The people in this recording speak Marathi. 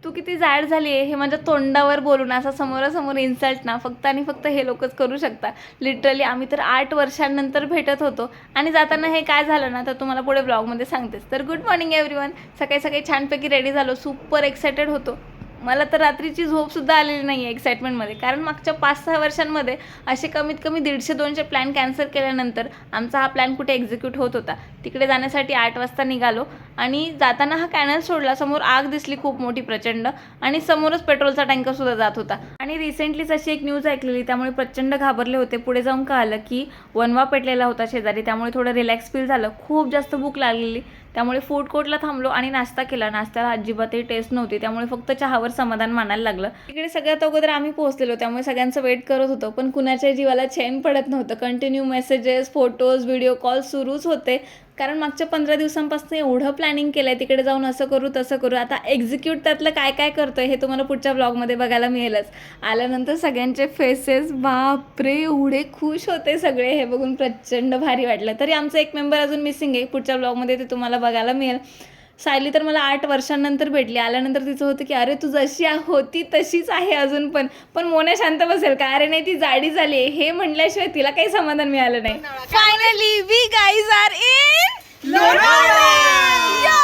तू किती जाड झाली आहे हे माझ्या तोंडावर बोलून असा समोरासमोर इन्सल्ट ना फक्त आणि फक्त हे लोकच करू शकता. लिटरली आम्ही तर 8 वर्षांनंतर भेटत होतो आणि जाताना हे काय झालं ना तर तुम्हाला पुढे ब्लॉगमध्ये सांगतेच. तर गुड मॉर्निंग एव्हरीवन. सकाळी सकाळी छानपैकी रेडी झालो, सुपर एक्सायटेड होतो. मला तर रात्रीची झोपसुद्धा आलेली नाही आहे एक्साइटमेंटमध्ये, कारण मागच्या 5-6 वर्षांमध्ये असे कमीत कमी 150-200 प्लॅन कॅन्सल केल्यानंतर आमचा हा प्लॅन कुठे एक्झिक्यूट होत होता. तिकडे जाण्यासाठी 8 वाजता निघालो आणि जाताना हा कॅनल सोडला, समोर आग दिसली खूप मोठी प्रचंड आणि समोरच पेट्रोलचा टँकरसुद्धा जात होता. आणि रिसेंटलीच अशी एक न्यूज ऐकलेली, त्यामुळे प्रचंड घाबरले होते. पुढे जाऊन कळालं की वनवा पेटलेला होता शेजारी, त्यामुळे थोडं रिलॅक्स फील झालं. खूप जास्त भूक लागलेली, त्यामुळे फूड कोर्टला थांबलो आणि नाश्ता केला. नाश्त्याला अजिबातही टेस्ट नव्हती, त्यामुळे फक्त चहावर समाधान मानायला लागलं. तिकडे सगळ्यात अगोदर आम्ही पोहोचलेलो, त्यामुळे सगळ्यांचं वेट करत होतो. पण कुणाच्या जीवाला चैन पडत नव्हतं. Continue messages, photos, video call सुरूच होते, कारण मागच्या 15 दिवसांपासून एवढं प्लॅनिंग केलं आहे तिकडे जाऊन असं करू तसं करू. आता एक्झिक्यूट त्यातलं काय काय करतो आहे हे तुम्हाला पुढच्या ब्लॉगमध्ये बघायला मिळेलच. आल्यानंतर सगळ्यांचे फेसेस, बापरे एवढे खुश होते सगळे, हे बघून प्रचंड भारी वाटलं. तरी आमचा एक मेंबर अजून मिसिंग आहे, पुढच्या ब्लॉगमध्ये ते तुम्हाला बघायला मिळेल. सायली तर मला 8 वर्षांनंतर भेटली. आल्यानंतर तिचं होतं की अरे तू जशी होती तशीच आहे अजून पण मोना शांत बसेल का, अरे नाही ती जाडी झाली आहे हे म्हटल्याशिवाय तिला काही समाधान मिळालं नाही. Finally we guys are in Lonavala.